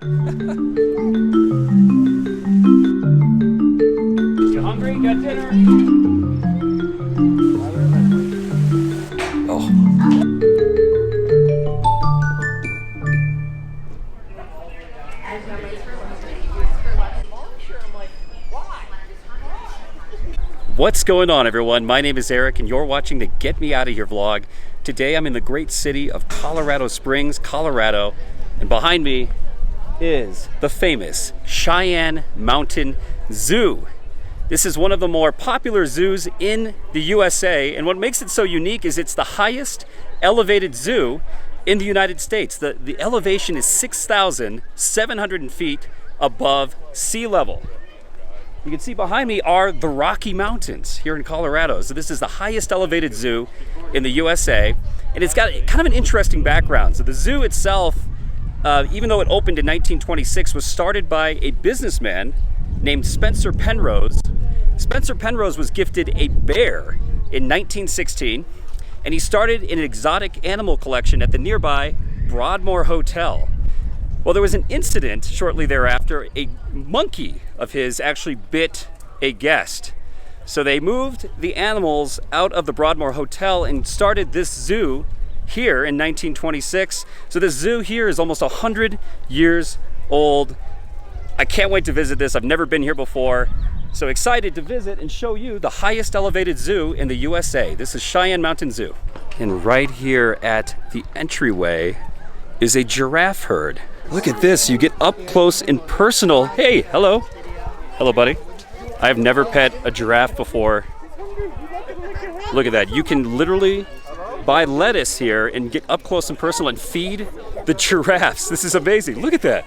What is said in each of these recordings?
You hungry? Got dinner? Oh. What's going on, everyone? My name is Eric and you're watching the Get Me Out of Here vlog. Today I'm in the great city of Colorado Springs, Colorado, and behind me is the famous Cheyenne Mountain Zoo. This is one of the more popular zoos in the USA, and what makes it so unique is it's the highest elevated zoo in the United States. The elevation is 6,700 feet above sea level. You can see behind me are the Rocky Mountains here in Colorado. So this is the highest elevated zoo in the USA, and it's got kind of an interesting background. So the zoo itself, even though it opened in 1926, was started by a businessman named Spencer Penrose. Spencer Penrose was gifted a bear in 1916, and he started an exotic animal collection at the nearby Broadmoor Hotel. Well, there was an incident shortly thereafter. A monkey of his actually bit a guest. So they moved the animals out of the Broadmoor Hotel and started this zoo here in 1926. So the zoo here is almost 100 years old. I can't wait to visit this. I've never been here before. So excited to visit and show you the highest elevated zoo in the USA. This is Cheyenne Mountain Zoo. And right here at the entryway is a giraffe herd. Look at this, you get up close and personal. Hey, hello. Hello, buddy. I've never pet a giraffe before. Look at that. You can literally buy lettuce here and get up close and personal and feed the giraffes. This is amazing. Look at that.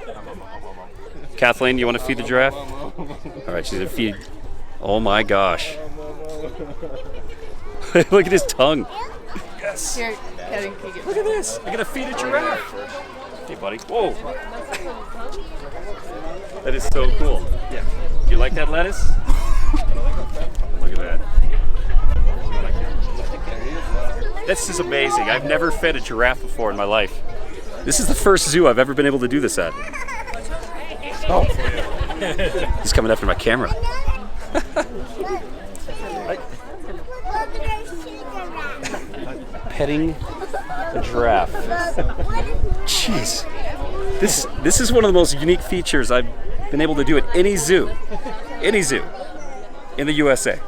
Kathleen, you want to feed the giraffe? All right, she's gonna feed. Oh my gosh. Look at his tongue. Yes. Here, Kevin, can you get Look at this. I'm gonna feed a giraffe. Hey, buddy. Whoa. That is so cool. Yeah. Do you like that lettuce? Look at that. This is amazing. I've never fed a giraffe before in my life. This is the first zoo I've ever been able to do this at. Oh. He's coming after my camera. Petting a giraffe. Jeez. This is one of the most unique features I've been able to do at any zoo in the USA.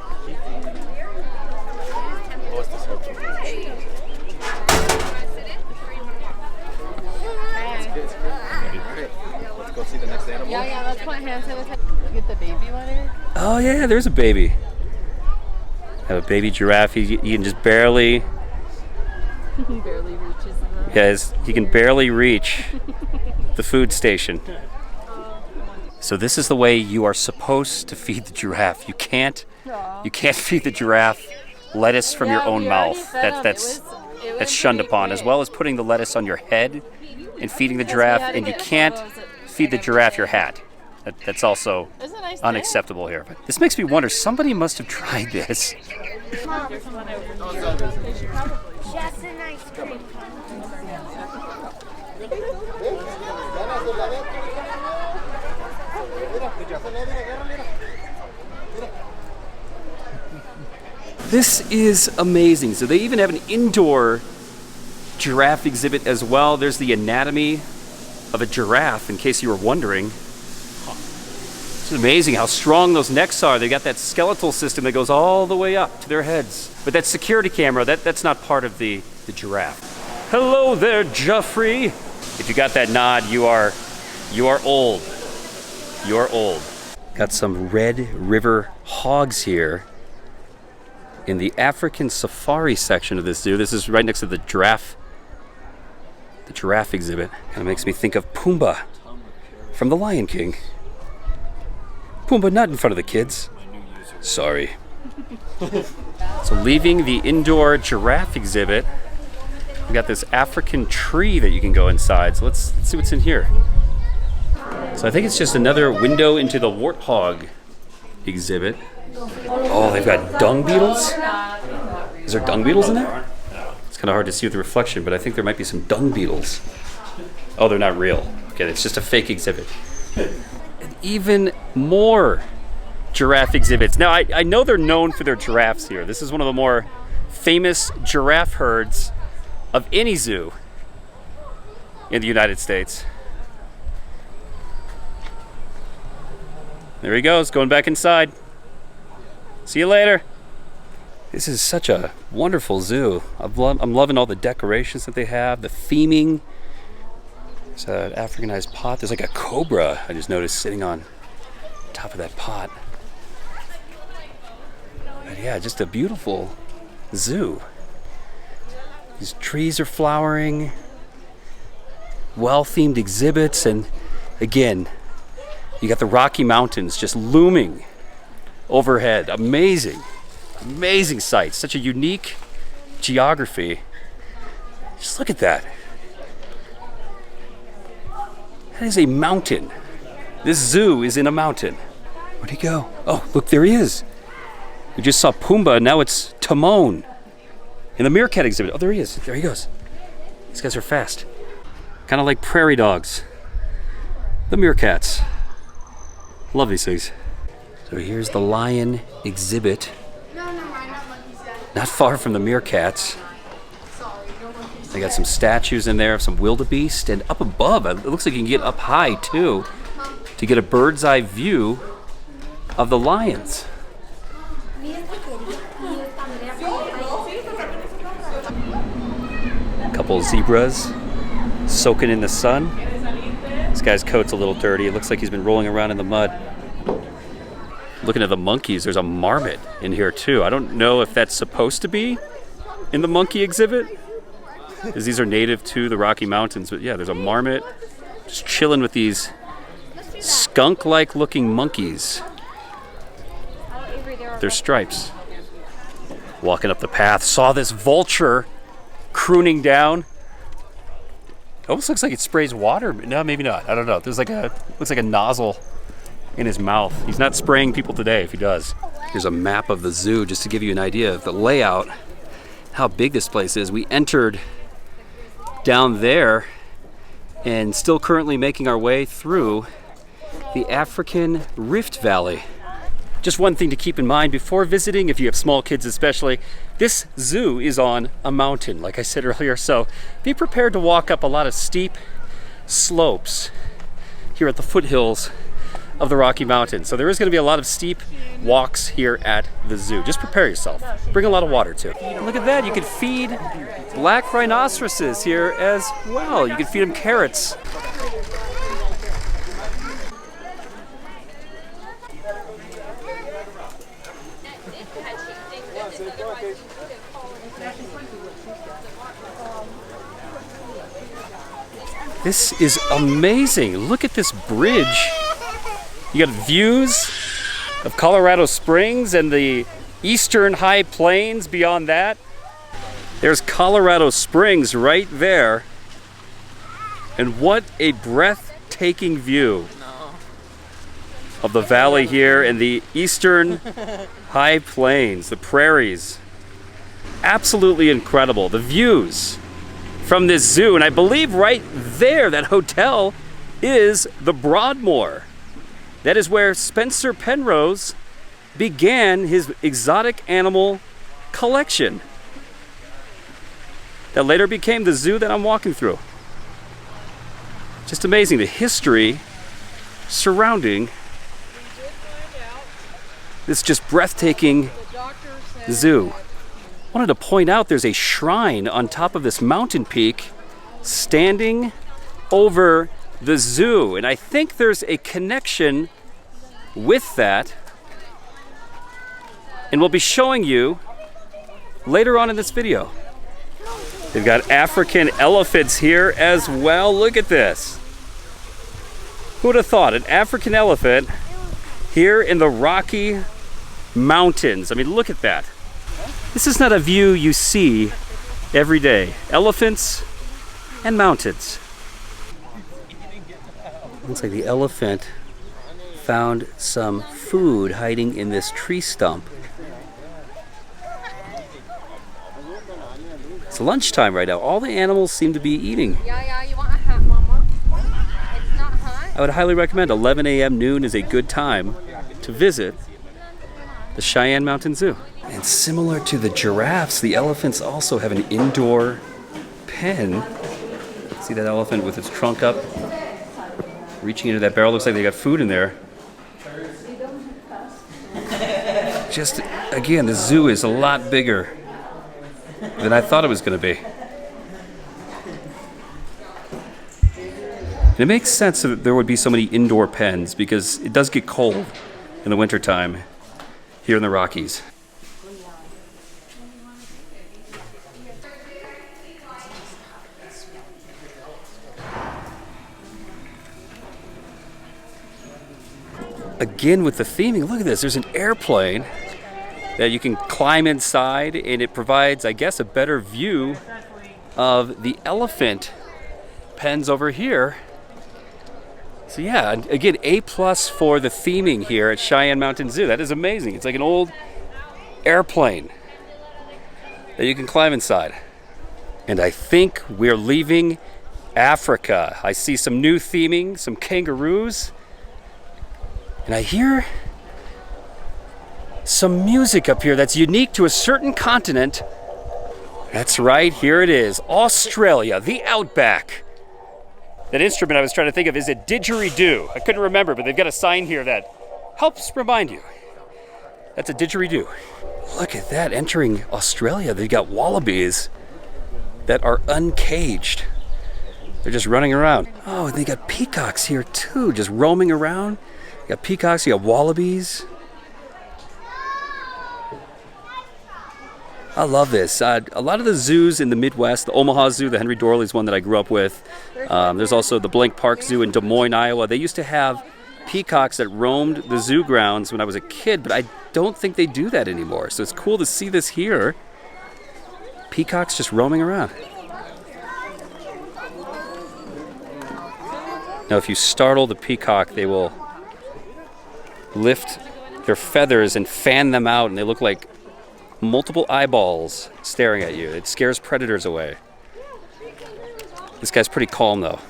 Yeah, let's put hands in with it. Get the baby one here. Oh yeah, there's a baby. Have a baby giraffe. He can just barely. He barely reaches them. Yes, he can barely reach the food station. So this is the way you are supposed to feed the giraffe. You can't feed the giraffe lettuce from your own mouth. That's shunned upon, as well as putting the lettuce on your head and feeding the giraffe. And you can't feed the giraffe your hat. That's also unacceptable here. But this makes me wonder, somebody must have tried this. Just an ice cream. This is amazing. So they even have an indoor giraffe exhibit as well. There's the anatomy of a giraffe, in case you were wondering. It's amazing how strong those necks are. They got that skeletal system that goes all the way up to their heads. But that security camera, that's not part of the giraffe. Hello there, Jeffrey. If you got that nod, you are old. You're old. Got some Red River hogs here in the African safari section of this zoo. This is right next to the giraffe exhibit. Kind of makes me think of Pumbaa from The Lion King. Pumbaa, not in front of the kids. Sorry. So leaving the indoor giraffe exhibit, we got this African tree that you can go inside. So let's see what's in here. So I think it's just another window into the warthog exhibit. Oh, they've got dung beetles? Is there dung beetles in there? It's kind of hard to see with the reflection, but I think there might be some dung beetles. Oh, they're not real. Okay, it's just a fake exhibit. And even more giraffe exhibits. Now, I know they're known for their giraffes here. This is one of the more famous giraffe herds of any zoo in the United States. There he goes, going back inside. See you later. This is such a wonderful zoo. I'm loving all the decorations that they have, the theming. There's an Africanized pot. There's like a cobra I just noticed sitting on top of that pot. But yeah, just a beautiful zoo. These trees are flowering, well-themed exhibits, and again, you got the Rocky Mountains just looming overhead. Amazing, amazing sight. Such a unique geography. Just look at that. That is a mountain. This zoo is in a mountain. Where'd he go? Oh, look, there he is. We just saw Pumbaa, now it's Timon in the meerkat exhibit. Oh, there he is. There he goes. These guys are fast. Kind of like prairie dogs. The meerkats. Love these things. So here's the lion exhibit. Not far from the meerkats. They got some statues in there of some wildebeest, and up above, it looks like you can get up high too to get a bird's eye view of the lions. A couple of zebras soaking in the sun. This guy's coat's a little dirty. It looks like he's been rolling around in the mud. Looking at the monkeys, there's a marmot in here too. I don't know if that's supposed to be in the monkey exhibit, because these are native to the Rocky Mountains. But yeah, there's a marmot just chilling with these skunk-like looking monkeys. Their stripes. Walking up the path, saw this vulture crooning down. Almost looks like it sprays water. No, maybe not. I don't know. There's looks like a nozzle in his mouth. He's not spraying people today if he does. Here's a map of the zoo just to give you an idea of the layout, how big this place is. We entered down there and still currently making our way through the African Rift Valley. Just one thing to keep in mind before visiting, if you have small kids especially, this zoo is on a mountain, like I said earlier, so be prepared to walk up a lot of steep slopes here at the foothills of the Rocky Mountains. So there is going to be a lot of steep walks here at the zoo. Just prepare yourself. Bring a lot of water too. Look at that, you could feed black rhinoceroses here as well. You can feed them carrots. This is amazing. Look at this bridge. You got views of Colorado Springs and the eastern high plains beyond that. There's Colorado Springs right there. And what a breathtaking view of the valley here and the eastern high plains, the prairies. Absolutely incredible. The views from this zoo, and I believe right there, that hotel is the Broadmoor. That is where Spencer Penrose began his exotic animal collection that later became the zoo that I'm walking through. Just amazing, the history surrounding this just breathtaking zoo. I wanted to point out there's a shrine on top of this mountain peak standing over the zoo, and I think there's a connection with that, and we'll be showing you later on in this video. They've got African elephants here as well. Look at this. Who would have thought an African elephant here in the Rocky Mountains? I mean, look at that. This is not a view you see every day. Elephants and mountains. Looks like the elephant found some food hiding in this tree stump. It's lunchtime right now. All the animals seem to be eating. Yeah, you want a hat, Mama? I would highly recommend 11 a.m. noon is a good time to visit the Cheyenne Mountain Zoo. And similar to the giraffes, the elephants also have an indoor pen. See that elephant with its trunk up, reaching into that barrel. Looks like they got food in there. Just, again, the zoo is a lot bigger than I thought it was going to be. And it makes sense that there would be so many indoor pens because it does get cold in the wintertime here in the Rockies. Again with the theming, look at this, there's an airplane that you can climb inside, and it provides, I guess, a better view of the elephant pens over here. So yeah, again, A+ for the theming here at Cheyenne Mountain Zoo. That is amazing. It's like an old airplane that you can climb inside. And I think we're leaving Africa. I see some new theming, some kangaroos, and I hear some music up here that's unique to a certain continent. That's right, here it is, Australia, the outback. That instrument I was trying to think of is a didgeridoo. I couldn't remember, but they've got a sign here that helps remind you. That's a didgeridoo. Look at that, entering Australia, they've got wallabies that are uncaged. They're just running around. Oh, and they got peacocks here too, just roaming around. You got peacocks, you got wallabies. I love this. A lot of the zoos in the Midwest, the Omaha Zoo, the Henry Dorley's one that I grew up with. There's also the Blank Park Zoo in Des Moines, Iowa. They used to have peacocks that roamed the zoo grounds when I was a kid, but I don't think they do that anymore. So it's cool to see this here. Peacocks just roaming around. Now, if you startle the peacock, they will lift their feathers and fan them out, and they look like multiple eyeballs staring at you. It scares predators away. This guy's pretty calm, though.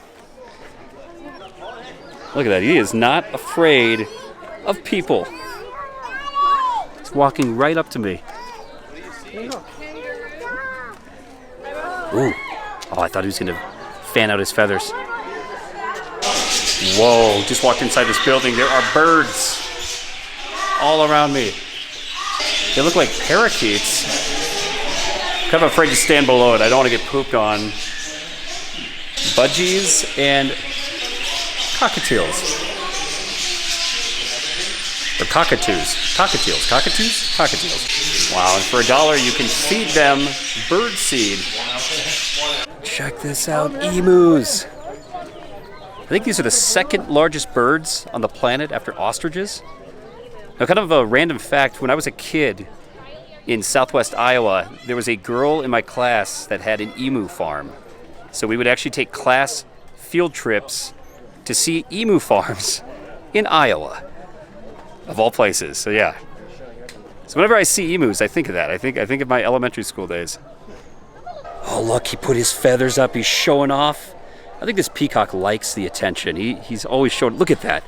Look at that. He is not afraid of people. He's walking right up to me. Ooh. Oh, I thought he was going to fan out his feathers. Whoa, just walked inside this building. There are birds all around me. They look like parakeets. I'm kind of afraid to stand below it. I don't want to get pooped on. Budgies and cockatiels. Or cockatoos. Cockatiels. Cockatoos? Cockatiels. Wow, and for $1 you can feed them bird seed. Check this out. Emus. I think these are the second largest birds on the planet after ostriches. Now, kind of a random fact, when I was a kid in southwest Iowa, there was a girl in my class that had an emu farm. So we would actually take class field trips to see emu farms in Iowa, of all places. So yeah. So whenever I see emus, I think of that. I think of my elementary school days. Oh, look, he put his feathers up. He's showing off. I think this peacock likes the attention. He's always showing. Look at that.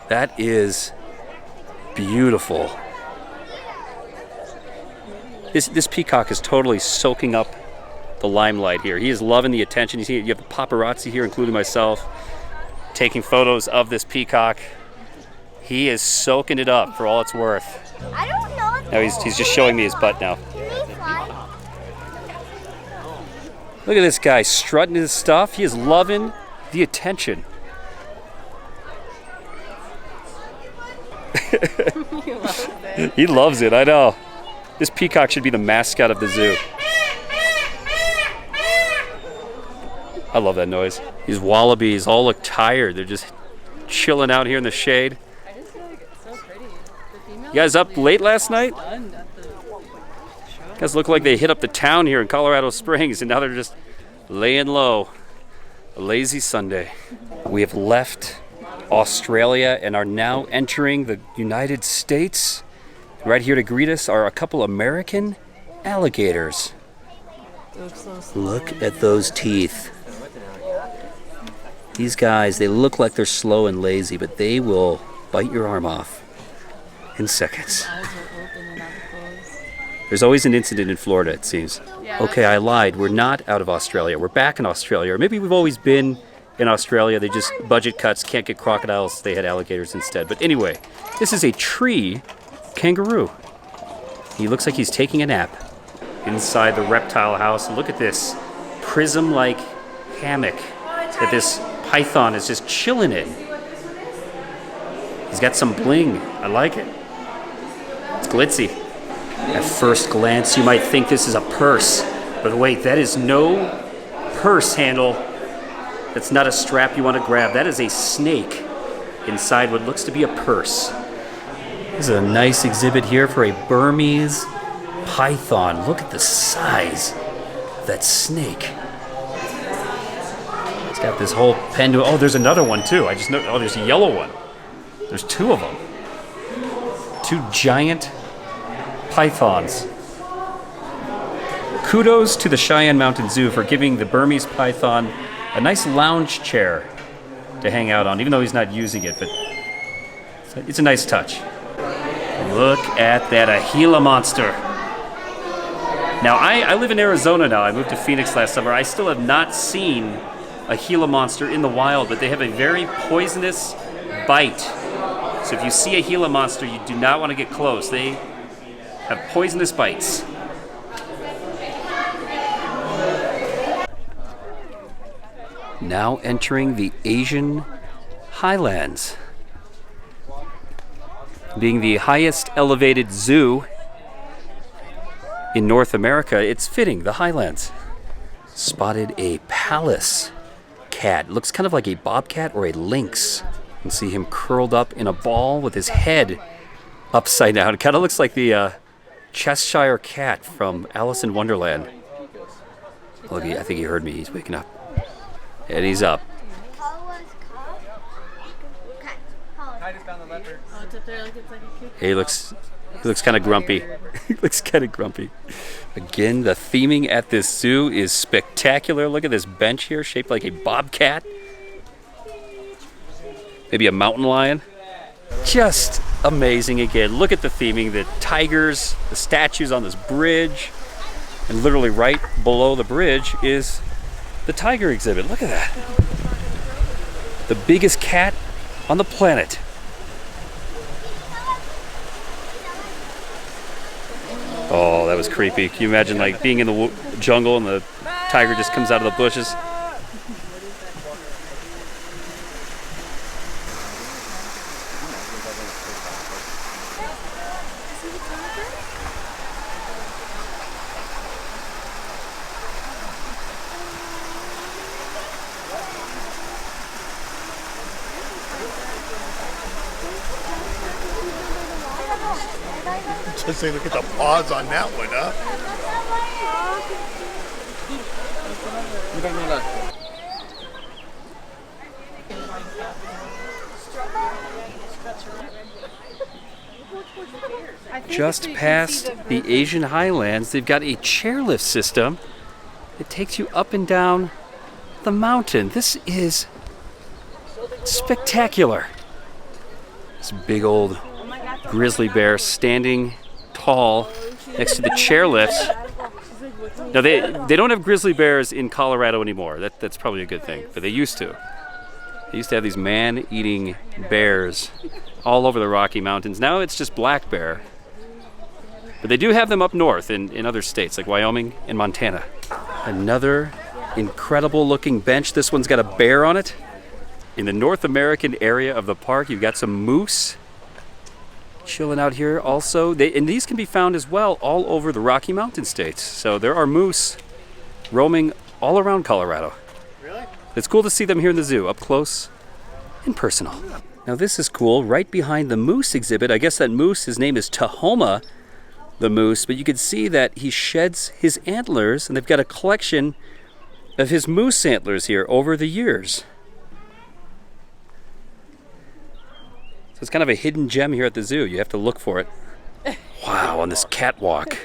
That is beautiful. This peacock is totally soaking up the limelight here. He is loving the attention. You have the paparazzi here, including myself, taking photos of this peacock. He is soaking it up for all it's worth. I don't know. Now he's just showing me his butt now. Can we fly? Look at this guy strutting his stuff. He is loving the attention. He loves it, I know. This peacock should be the mascot of the zoo. I love that noise. These wallabies all look tired. They're just chilling out here in the shade. I just feel like it's so pretty. The You guys up late last night? You guys look like they hit up the town here in Colorado Springs, and now they're just laying low. A lazy Sunday. We have left Australia and are now entering the United States. Right here to greet us are a couple American alligators. Look at those teeth. These guys, they look like they're slow and lazy, but they will bite your arm off in seconds. Eyes are open and not closed. There's always an incident in Florida, it seems. Yeah, Okay, I lied. We're not out of Australia. We're back in Australia. Or maybe we've always been in Australia. They just, budget cuts, can't get crocodiles. They had alligators instead. But anyway, this is a tree kangaroo. He looks like he's taking a nap inside the reptile house. Look at this prism-like hammock that this python is just chilling in. He's got some bling. I like it. It's glitzy. At first glance, you might think this is a purse. But wait, that is no purse handle. That's not a strap you want to grab. That is a snake inside what looks to be a purse. This is a nice exhibit here for a Burmese python. Look at the size of that snake. It's got this whole pen. Oh, there's another one too. I just know. Oh, there's a yellow one. There's two of them. Two giant pythons. Kudos to the Cheyenne Mountain Zoo for giving the Burmese python a nice lounge chair to hang out on, even though he's not using it, but it's a nice touch. Look at that, a Gila monster. Now, I live in Arizona now. I moved to Phoenix last summer. I still have not seen a Gila monster in the wild, but they have a very poisonous bite. So if you see a Gila monster, you do not want to get close. They have poisonous bites. Now entering the Asian Highlands. Being the highest elevated zoo in North America, it's fitting, the Highlands. Spotted a Pallas cat. Looks kind of like a bobcat or a lynx. You can see him curled up in a ball with his head upside down. It kind of looks like the Cheshire cat from Alice in Wonderland. Look, I think he heard me. He's waking up. And he's up. Oh, it's up there like it's like a cute. He looks kind of grumpy. He looks kind of grumpy. Again, the theming at this zoo is spectacular. Look at this bench here, shaped like a bobcat. Maybe a mountain lion. Just amazing again. Look at the theming, the tigers, the statues on this bridge. And literally right below the bridge is the tiger exhibit. Look at that. The biggest cat on the planet. Oh, that was creepy. Can you imagine like being in the jungle and the tiger just comes out of the bushes? Just say, look at the paws on that one, huh? Just past the Asian Highlands, they've got a chairlift system that takes you up and down the mountain. This is spectacular. This big old grizzly bear standing tall next to the chairlifts. Now they don't have grizzly bears in Colorado anymore. That's probably a good thing, but they used to. They used to have these man-eating bears all over the Rocky Mountains. Now it's just black bear. But they do have them up north in other states like Wyoming and Montana. Another incredible looking bench. This one's got a bear on it. In the North American area of the park, you've got some moose chilling out here also. And these can be found as well all over the Rocky Mountain states. So there are moose roaming all around Colorado. Really? It's cool to see them here in the zoo, up close and personal. Now this is cool. Right behind the moose exhibit, I guess that moose, his name is Tahoma the moose, but you can see that he sheds his antlers, and they've got a collection of his moose antlers here over the years. So it's kind of a hidden gem here at the zoo. You have to look for it. Wow, on this catwalk.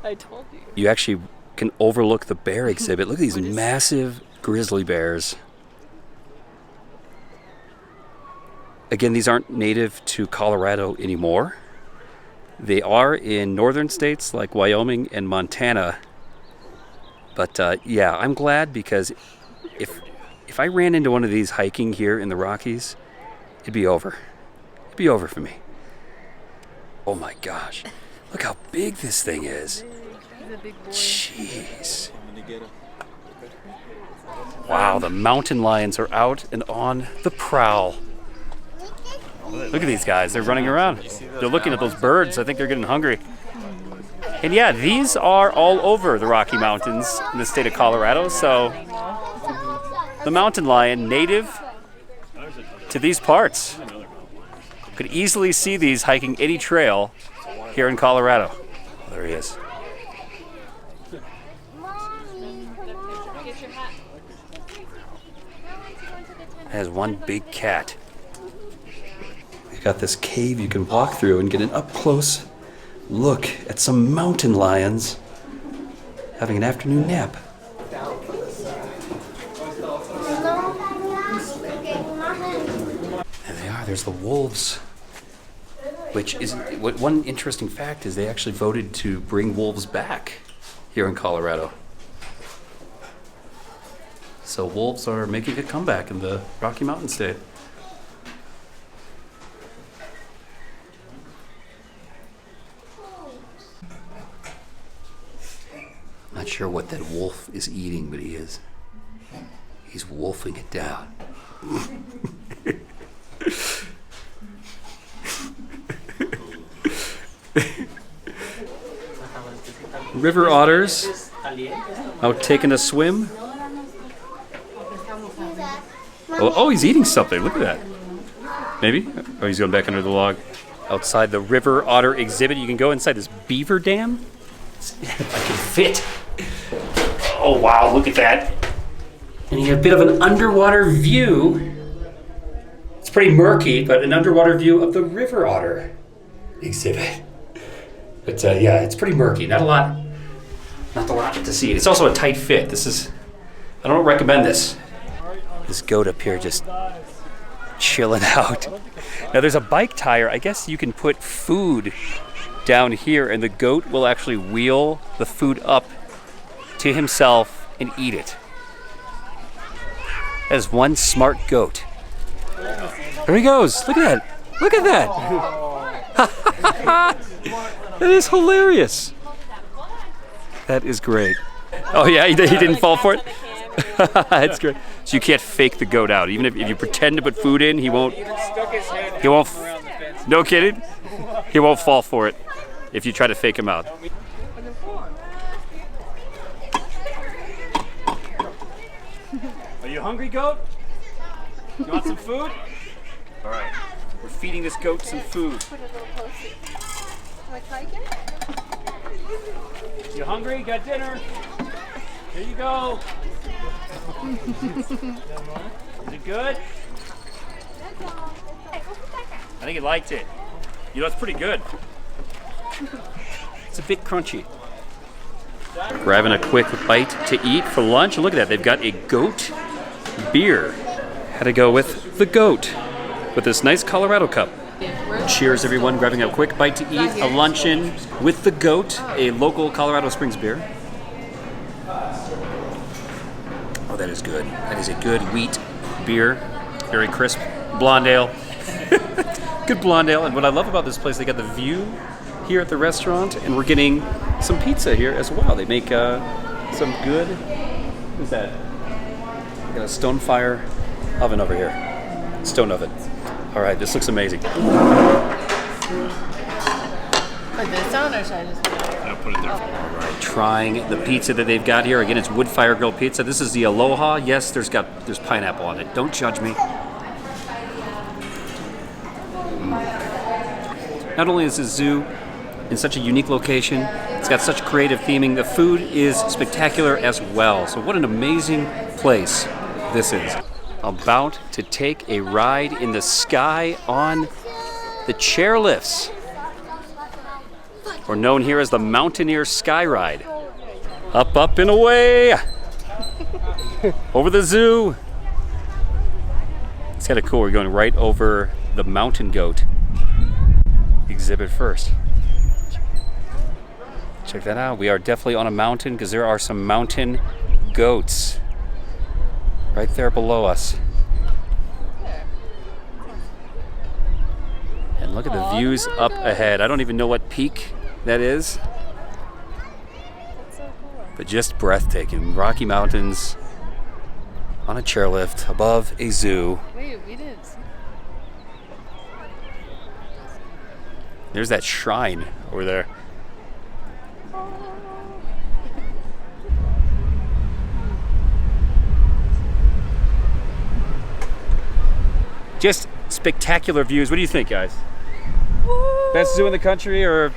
I told you. You actually can overlook the bear exhibit. Look at these massive grizzly bears. Again, these aren't native to Colorado anymore. They are in northern states like Wyoming and Montana. But yeah, I'm glad, because if I ran into one of these hiking here in the Rockies, it'd be over. It'd be over for me. Oh my gosh. Look how big this thing is. Jeez. Wow, the mountain lions are out and on the prowl. Look at these guys, they're running around. They're looking at those birds. I think they're getting hungry. And yeah, these are all over the Rocky Mountains in the state of Colorado. So the mountain lion, native to these parts. Could easily see these hiking any trail here in Colorado. Oh, there he is. Has one big cat. We've got this cave you can walk through and get an up-close look at some mountain lions having an afternoon nap. There they are, there's the wolves. Which is, one interesting fact is they actually voted to bring wolves back here in Colorado. So wolves are making a comeback in the Rocky Mountain state. Not sure what that wolf is eating, but he is. He's wolfing it down. River otters out taking a swim. Oh, he's eating something. Look at that. Maybe? Oh, he's going back under the log. Outside the river otter exhibit, you can go inside this beaver dam. If I can fit. Oh, wow, look at that. And you get a bit of an underwater view. It's pretty murky, but an underwater view of the river otter exhibit. But yeah, it's pretty murky. Not a lot to see. It's also a tight fit. I don't recommend this. This goat up here just chilling out. Now there's a bike tire. I guess you can put food down here and the goat will actually wheel the food up to himself and eat it. That is one smart goat. There he goes. Look at that. Look at that. That is hilarious. That is great. Oh yeah, he didn't fall for it? That's great. So you can't fake the goat out. Even if you pretend to put food in, he won't. No kidding? He won't fall for it if you try to fake him out. Are you hungry, goat? You want some food? All right. We're feeding this goat some food. You hungry? Got dinner? Here you go. Is it good? I think he liked it. You know, it's pretty good. It's a bit crunchy. Grabbing a quick bite to eat for lunch. Look at that. They've got a goat beer. Had to go with the goat with this nice Colorado cup. Cheers, everyone. Grabbing a quick bite to eat. A luncheon with the goat, a local Colorado Springs beer. Oh, that is good. That is a good wheat beer. Very crisp. Blonde ale. Good blonde ale. And what I love about this place, they got the view here at the restaurant, and we're getting some pizza here as well. They make some good, what is that? We got a stone fire oven over here. Stone oven. All right, this looks amazing. Put this on, or should I just Put it there. All right, trying the pizza that they've got here. Again, it's wood fire grill pizza. This is the Aloha. Yes, there's pineapple on it. Don't judge me. Not only is this zoo in such a unique location, it's got such creative theming. The food is spectacular as well. So what an amazing place this is. About to take a ride in the sky on the chairlifts, or known here as the Mountaineer Sky Ride. Up, up, and away! Over the zoo! It's kind of cool. We're going right over the mountain goat exhibit first. Check that out. We are definitely on a mountain because there are some mountain goats right there below us. And look at the views up ahead. I don't even know what peak that is. That's so cool. But just breathtaking. Rocky Mountains on a chairlift above a zoo. Wait, we didn't see. There's that shrine over there. Just spectacular views. What do you think, guys? Woo! Best zoo in the country or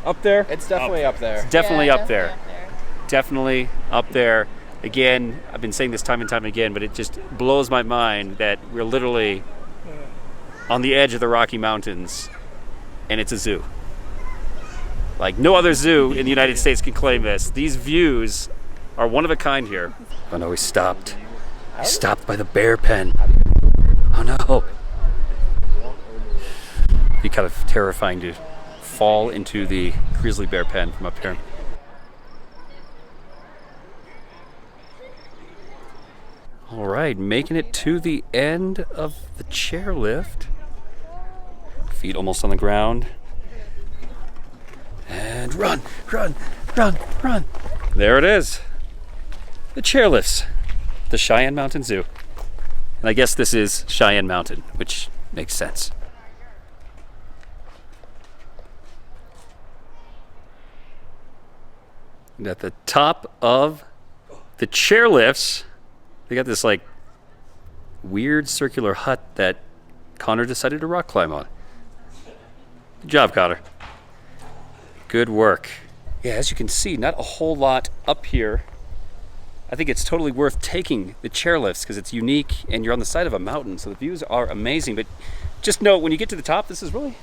up there? It's definitely up there. It's definitely Yeah, up there. Definitely up there. Again, I've been saying this time and time again, but it just blows my mind that we're literally on the edge of the Rocky Mountains and it's a zoo. Like no other zoo in the United States can claim this. These views are one of a kind here. Oh no, we stopped. We stopped by the bear pen. Oh no. It'd be kind of terrifying to fall into the grizzly bear pen from up here. All right, making it to the end of the chairlift. Feet almost on the ground. And run, run, run, run. There it is. The chairlifts. The Cheyenne Mountain Zoo. And I guess this is Cheyenne Mountain, which makes sense. And at the top of the chairlifts, they got this like weird circular hut that Connor decided to rock climb on. Good job, Connor. Good work. Yeah, as you can see, not a whole lot up here. I think it's totally worth taking the chairlifts because it's unique and you're on the side of a mountain, so the views are amazing. But just know when you get to the top, this is really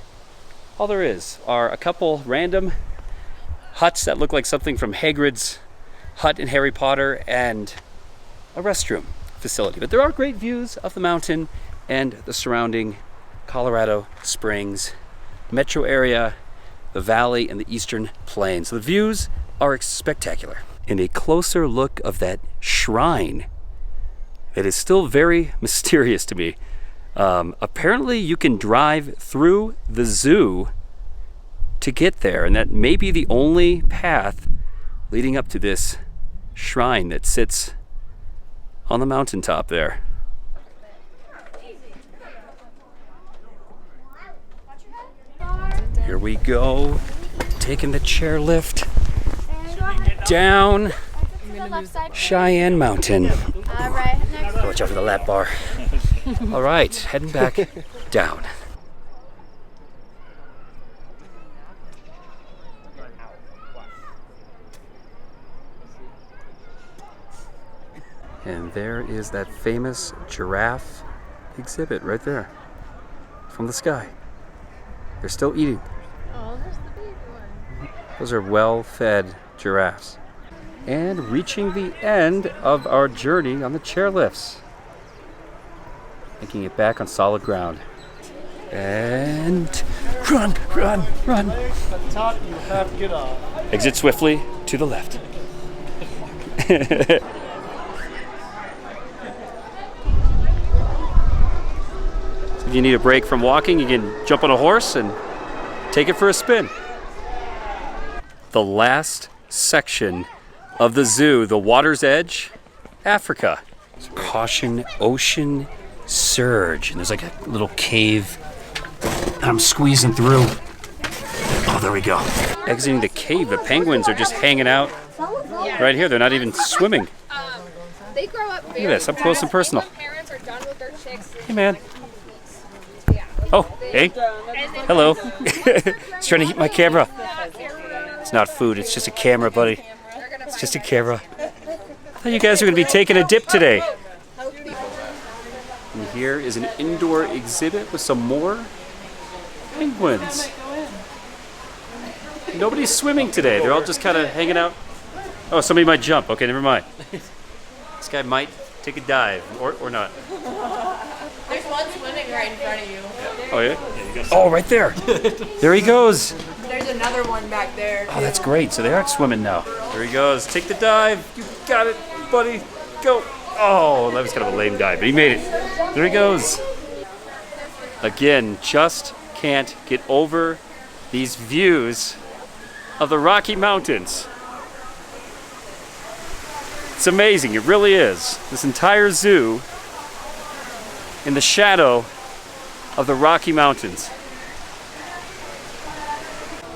all there is. Are a couple random huts that look like something from Hagrid's hut in Harry Potter and a restroom facility. But there are great views of the mountain and the surrounding Colorado Springs metro area, the valley, and the eastern plains. So the views are spectacular. And a closer look of that shrine that is still very mysterious to me. Apparently you can drive through the zoo to get there, and that may be the only path leading up to this shrine that sits on the mountaintop there. Here we go, taking the chairlift down Cheyenne Mountain. Right next. Watch out for the lap bar. All right, heading back down. And there is that famous giraffe exhibit right there from the sky. They're still eating. Oh, there's the baby one. Those are well-fed giraffes. And reaching the end of our journey on the chairlifts. Making it back on solid ground. And run, run, run. At the top, you have to get off. Exit swiftly to the left. If you need a break from walking, you can jump on a horse and take it for a spin. The last section of the zoo, the water's edge, Africa. Caution, ocean surge. And there's like a little cave. I'm squeezing through. Oh, there we go. Exiting the cave, the penguins are just hanging out right here. They're not even swimming. They grow up very Look at this, up close and personal. Parents are done with their chicks. Hey, man. Oh, hey. Hello. He's trying to eat my camera. It's not food, it's just a camera, buddy. It's just a camera. I thought you guys were going to be taking a dip today. And here is an indoor exhibit with some more penguins. Nobody's swimming today. They're all just kind of hanging out. Oh, somebody might jump. Okay, never mind. This guy might take a dive or not. There's There's one swimming right in front of you. Oh, yeah? Oh, right there. There he goes. There's another one back there. Oh, that's great. So they are swimming now. There he goes. Take the dive. You got it, buddy. Go. Oh, that was kind of a lame dive, but he made it. There he goes. Again, just can't get over these views of the Rocky Mountains. It's amazing. It really is. This entire zoo in the shadow of the Rocky Mountains.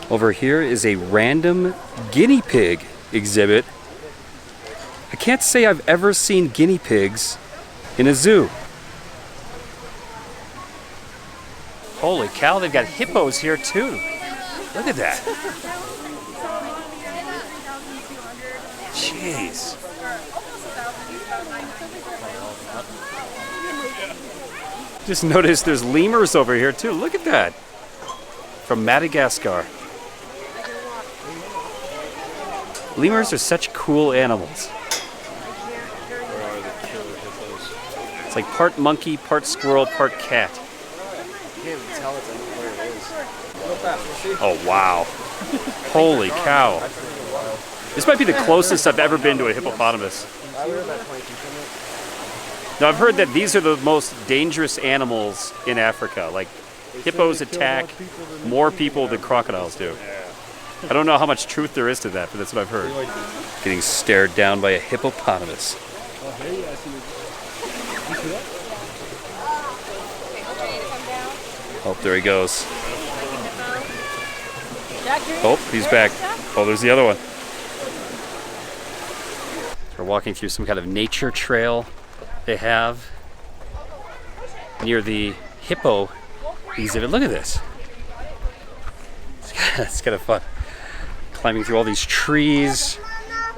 Over here is a random guinea pig exhibit. I can't say I've ever seen guinea pigs in a zoo. Holy cow, they've got hippos here too. Look at that. Jeez. Just noticed there's lemurs over here too. Look at that. From Madagascar. Lemurs are such cool animals. It's like part monkey, part squirrel, part cat. Oh wow. Holy cow. This might be the closest I've ever been to a hippopotamus. Now I've heard that these are the most dangerous animals in Africa. Like hippos attack more people than crocodiles do. I don't know how much truth there is to that, but that's what I've heard. Getting stared down by a hippopotamus. Oh, there he goes. Oh, he's back. Oh, there's the other one. We're walking through some kind of nature trail they have near the hippo exhibit. Look at this. It's kind of fun. Climbing through all these trees.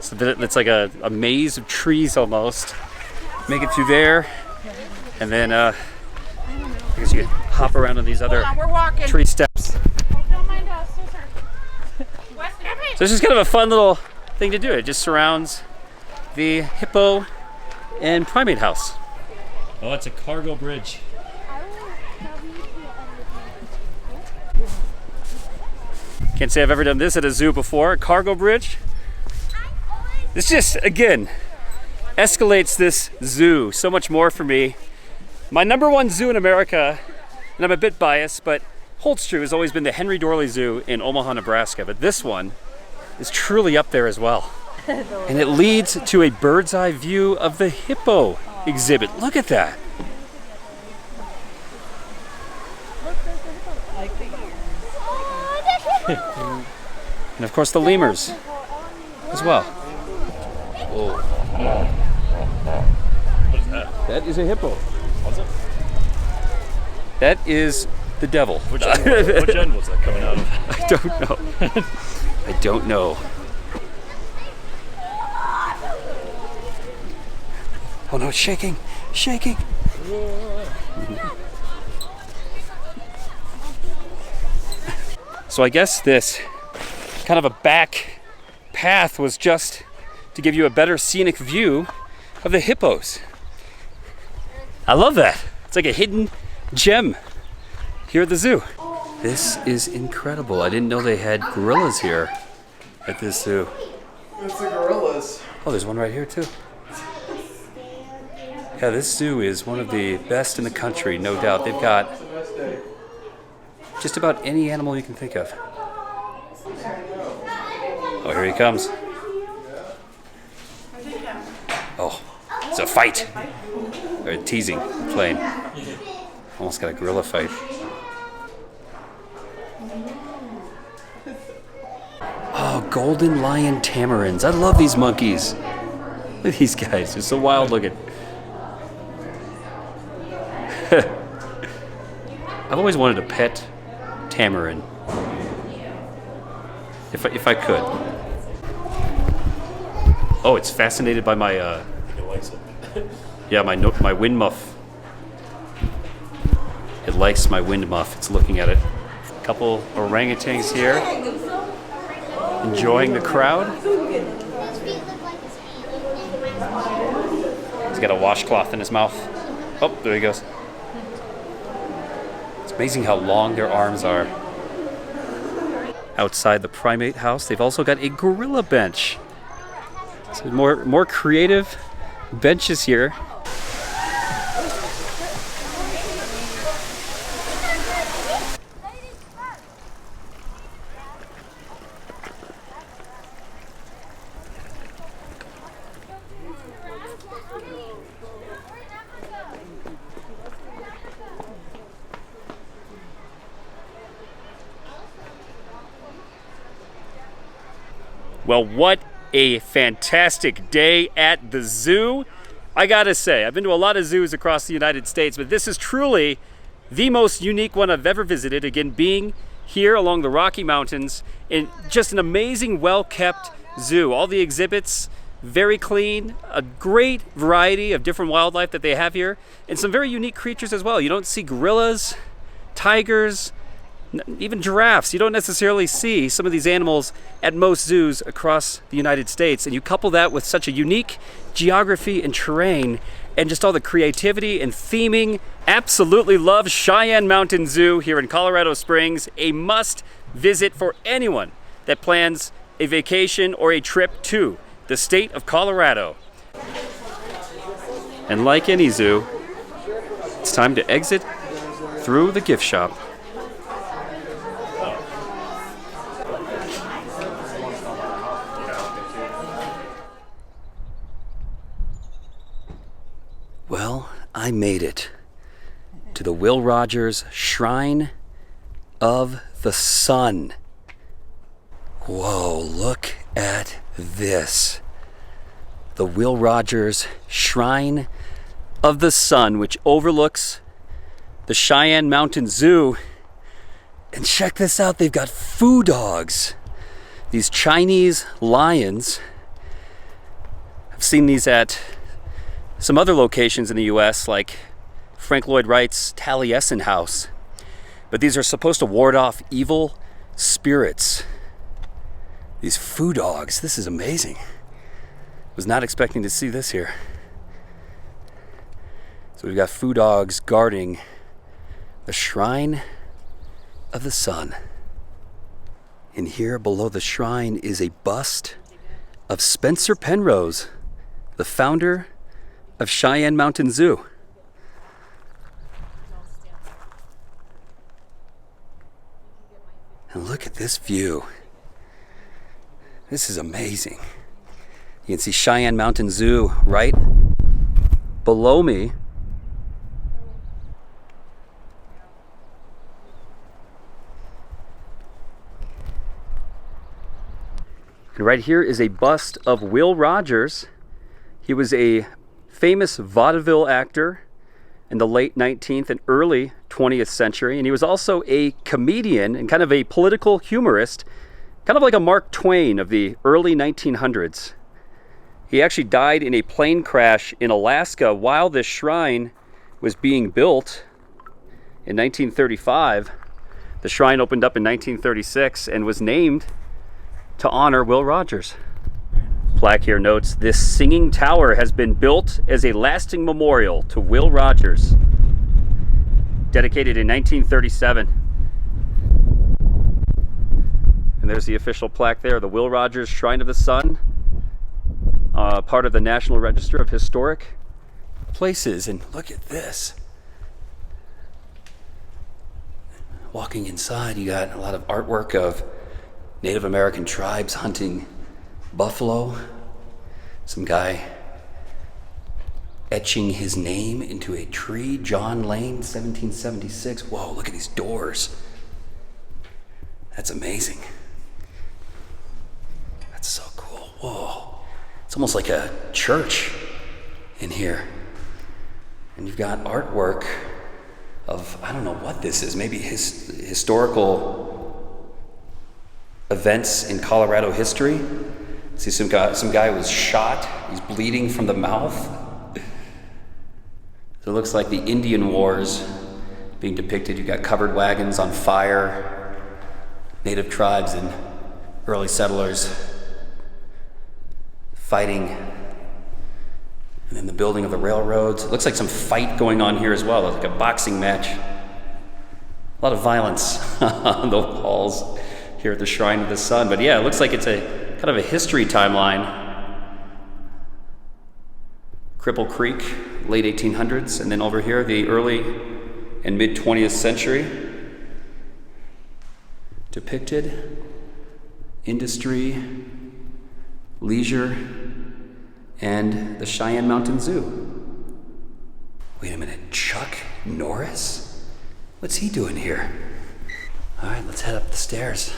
So it's like a maze of trees almost. Make it through there. And then I guess you can hop around on these other tree steps. So this is kind of a fun little thing to do. It just surrounds the hippo and primate house. Oh, it's a cargo bridge. Can't say I've ever done this at a zoo before. A cargo bridge. This just, again, escalates this zoo so much more for me. My number one zoo in America, and I'm a bit biased, but holds true, has always been the Henry Dorley Zoo in Omaha, Nebraska. But this one is truly up there as well. And it leads to a bird's eye view of the hippo exhibit. Look at that. And of course the lemurs as well. Oh. What is that? That is a hippo. What's it? That is the devil. Which end was that coming out of? I don't know. I don't know. Oh no, it's shaking, shaking. So I guess this kind of a back path was just to give you a better scenic view of the hippos. I love that. It's like a hidden gem here at the zoo. This is incredible. I didn't know they had gorillas here at this zoo. It's the gorillas. Oh, there's one right here too. Yeah, this zoo is one of the best in the country, no doubt. They've got just about any animal you can think of. Oh, here he comes. Oh, it's a fight. Or teasing, playing. Almost got a gorilla fight. Oh, golden lion tamarins. I love these monkeys. Look at these guys. They're so wild looking. I've always wanted a pet tamarin. If I could. Oh, it's fascinated by my yeah, my wind muff. It likes my wind muff. It's looking at it. A couple orangutans here, enjoying the crowd. He's got a washcloth in his mouth. Oh, there he goes. Amazing how long their arms are. Outside the primate house, they've also got a gorilla bench. So more creative benches here. Well, what a fantastic day at the zoo. I gotta say, I've been to a lot of zoos across the United States, but this is truly the most unique one I've ever visited. Again, being here along the Rocky Mountains in just an amazing, well-kept zoo. All the exhibits, very clean, a great variety of different wildlife that they have here, and some very unique creatures as well. You don't see gorillas, tigers, even giraffes. You don't necessarily see some of these animals at most zoos across the United States. And you couple that with such a unique geography and terrain and just all the creativity and theming. Absolutely love Cheyenne Mountain Zoo here in Colorado Springs. A must visit for anyone that plans a vacation or a trip to the state of Colorado. And like any zoo, it's time to exit through the gift shop. Well, I made it to the Will Rogers Shrine of the Sun. Whoa, look at this. The Will Rogers Shrine of the Sun, which overlooks the Cheyenne Mountain Zoo. And check this out, they've got foo dogs. These Chinese lions. I've seen these at some other locations in the US, like Frank Lloyd Wright's Taliesin House. But these are supposed to ward off evil spirits. These foo dogs, this is amazing. Was not expecting to see this here. So we've got foo dogs guarding the Shrine of the Sun. And here below the shrine is a bust of Spencer Penrose, the founder of Cheyenne Mountain Zoo. And look at this view. This is amazing. You can see Cheyenne Mountain Zoo right below me. And right here is a bust of Will Rogers. He was a famous vaudeville actor in the late 19th and early 20th century, and he was also a comedian and kind of a political humorist, kind of like a Mark Twain of the early 1900s. He actually died in a plane crash in Alaska while this shrine was being built in 1935. The shrine opened up in 1936 and was named to honor Will Rogers. Plaque here notes, this singing tower has been built as a lasting memorial to Will Rogers. Dedicated in 1937. And there's the official plaque there, the Will Rogers Shrine of the Sun, part of the National Register of Historic Places. And look at this. Walking inside, you got a lot of artwork of Native American tribes hunting buffalo. Some guy etching his name into a tree. John Lane, 1776. Whoa, look at these doors. That's amazing. That's so cool. Whoa. It's almost like a church in here. And you've got artwork of, I don't know what this is, maybe historical events in Colorado history. See some guy was shot. He's bleeding from the mouth. So it looks like the Indian Wars being depicted. You've got covered wagons on fire, native tribes and early settlers fighting, and then the building of the railroads. It looks like some fight going on here as well, like a boxing match. A lot of violence on the walls here at the Shrine of the Sun. But yeah, it looks like it's a kind of a history timeline. Cripple Creek, late 1800s, and then over here, the early and mid 20th century. Depicted industry, leisure, and the Cheyenne Mountain Zoo. Wait a minute, Chuck Norris? What's he doing here? All right, let's head up the stairs.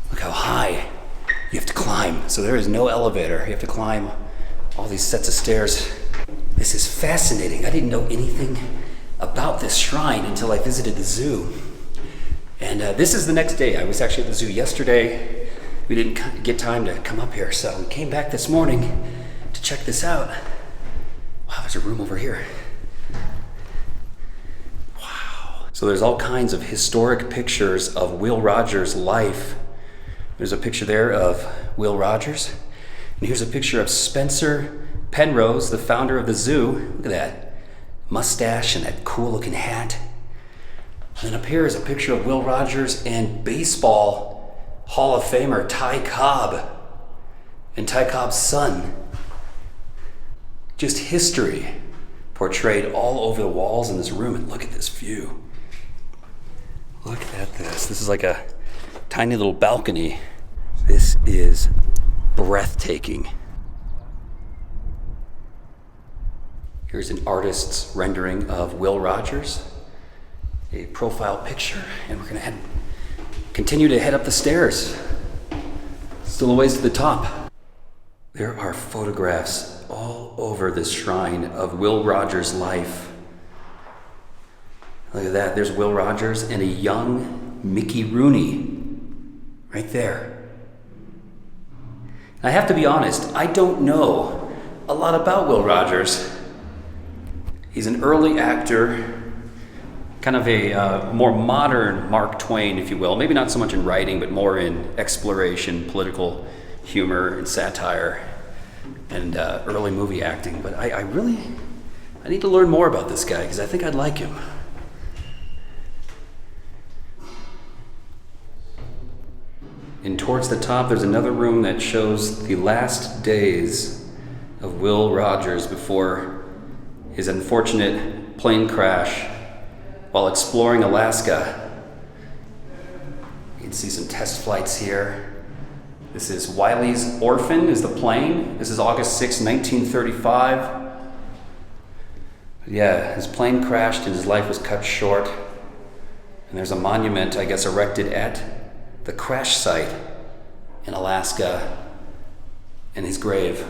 Look how high you have to climb. So there is no elevator. You have to climb all these sets of stairs. This is fascinating. I didn't know anything about this shrine until I visited the zoo. And this is the next day. I was actually at the zoo yesterday. We didn't get time to come up here, so we came back this morning to check this out. Wow, there's a room over here. Wow. So there's all kinds of historic pictures of Will Rogers' life. There's a picture there of Will Rogers. And here's a picture of Spencer Penrose, the founder of the zoo. Look at that mustache and that cool looking hat. And then up here is a picture of Will Rogers and baseball Hall of Famer Ty Cobb and Ty Cobb's son. Just history portrayed all over the walls in this room. And look at this view. Look at this. This is like a tiny little balcony. This is breathtaking. Here's an artist's rendering of Will Rogers, a profile picture, and we're gonna continue to head up the stairs. Still a ways to the top. There are photographs all over this shrine of Will Rogers' life. Look at that, there's Will Rogers and a young Mickey Rooney right there. I have to be honest, I don't know a lot about Will Rogers. He's an early actor, kind of a more modern Mark Twain, if you will. Maybe not so much in writing, but more in exploration, political humor, and satire, and early movie acting. But I need to learn more about this guy, because I think I'd like him. And towards the top, there's another room that shows the last days of Will Rogers before his unfortunate plane crash while exploring Alaska. You can see some test flights here. This is Wiley's Orphan is the plane. This is August 6, 1935. Yeah, his plane crashed and his life was cut short. And there's a monument, I guess, erected at the crash site in Alaska and his grave.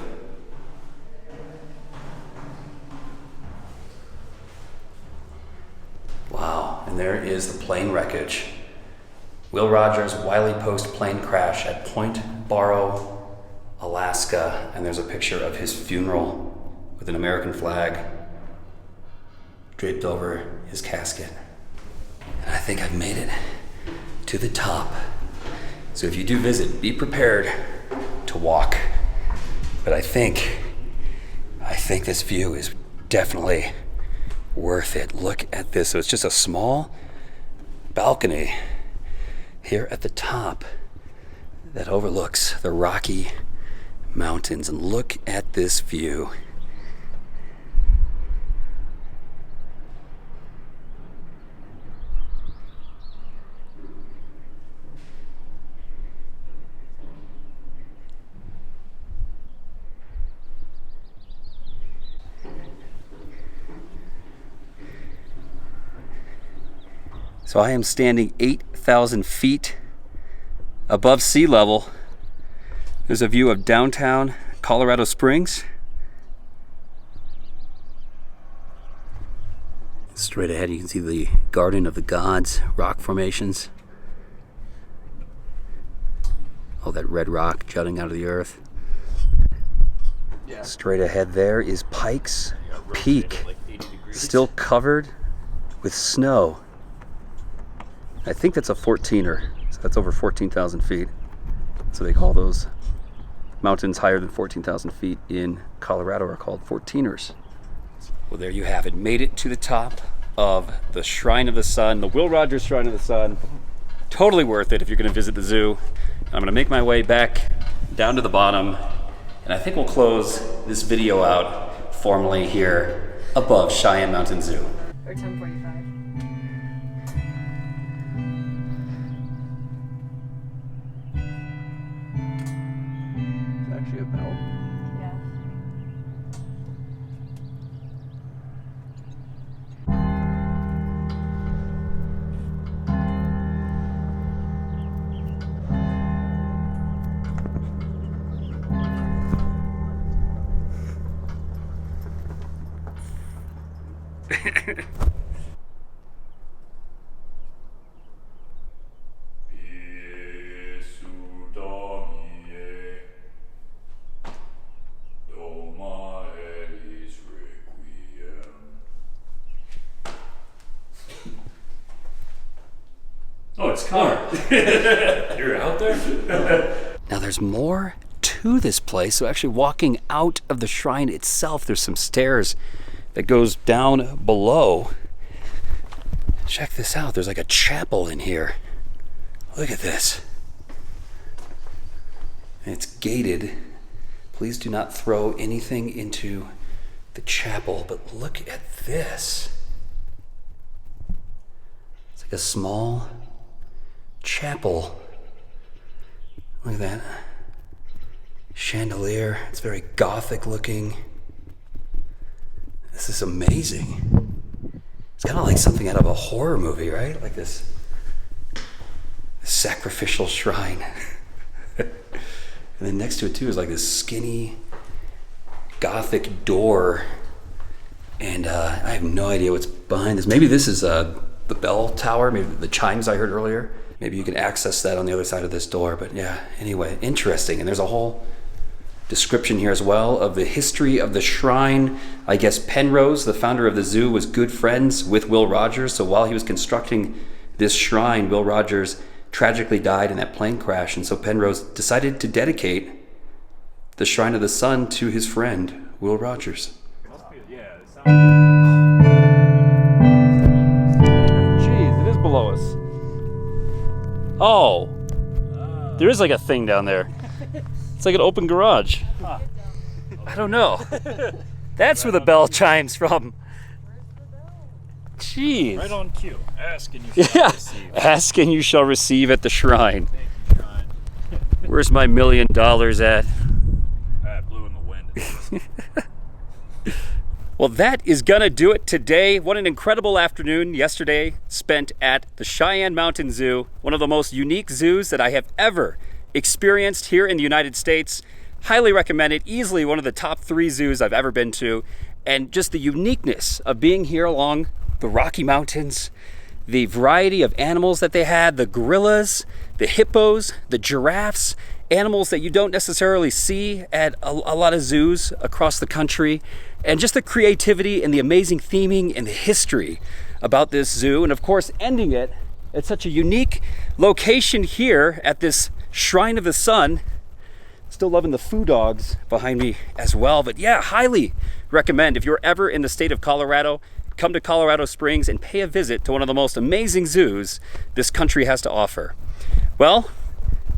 Wow, and there is the plane wreckage. Will Rogers' Wiley Post plane crash at Point Barrow, Alaska, and there's a picture of his funeral with an American flag draped over his casket. And I think I've made it to the top. So if you do visit, be prepared to walk. But I think this view is definitely worth it. Look at this. So it's just a small balcony here at the top that overlooks the Rocky Mountains. And look at this view. So I am standing 8,000 feet above sea level. There's a view of downtown Colorado Springs. Straight ahead you can see the Garden of the Gods rock formations. All that red rock jutting out of the earth. Straight ahead there is Pikes Peak, still covered with snow. I think that's a 14er, so that's over 14,000 feet. So they call those mountains higher than 14,000 feet in Colorado are called 14ers. Well, there you have it. Made it to the top of the Shrine of the Sun, the Will Rogers Shrine of the Sun. Totally worth it if you're going to visit the zoo. I'm going to make my way back down to the bottom, and I think we'll close this video out formally here above Cheyenne Mountain Zoo. Or 10:45. It's actually a bell. Yeah. Oh, it's Connor. You're out there? Now there's more to this place. So actually walking out of the shrine itself, there's some stairs that goes down below. Check this out. There's like a chapel in here. Look at this. And it's gated. Please do not throw anything into the chapel, but look at this. It's like a small chapel. Look at that. Chandelier. It's very gothic looking. This is amazing. It's kind of like something out of a horror movie, right? Like this sacrificial shrine. And then next to it too is like this skinny gothic door. And I have no idea what's behind this. Maybe this is the bell tower, maybe the chimes I heard earlier. Maybe you can access that on the other side of this door. But yeah, anyway, interesting. And there's a whole description here as well of the history of the shrine. I guess Penrose, the founder of the zoo, was good friends with Will Rogers. So while he was constructing this shrine, Will Rogers tragically died in that plane crash. And so Penrose decided to dedicate the Shrine of the Sun to his friend, Will Rogers. Jeez, it is below us. Oh, there is like a thing down there. It's like an open garage. I don't know. That's where the bell chimes from. Jeez. Right on cue. Ask and you shall receive. Ask and you shall receive at the shrine. Thank you, Shrine. Where's my $1 million at? Blew in the wind. Well, that is gonna do it today. What an incredible afternoon yesterday spent at the Cheyenne Mountain Zoo, one of the most unique zoos that I have ever experienced here in the United States. Highly recommend it. Easily one of the top 3 zoos I've ever been to. And just the uniqueness of being here along the Rocky Mountains, the variety of animals that they had, the gorillas, the hippos, the giraffes, animals that you don't necessarily see at a lot of zoos across the country, and just the creativity and the amazing theming and the history about this zoo. And of course, ending it at such a unique location here at this Shrine of the Sun. Still loving the foo dogs behind me as well. But yeah, highly recommend if you're ever in the state of Colorado, come to Colorado Springs and pay a visit to one of the most amazing zoos this country has to offer. Well,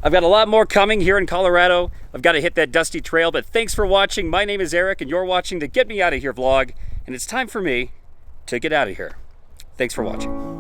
I've got a lot more coming here in Colorado. I've got to hit that dusty trail, but thanks for watching. My name is Eric and you're watching the Get Me Out of Here vlog, and it's time for me to get out of here. Thanks for watching.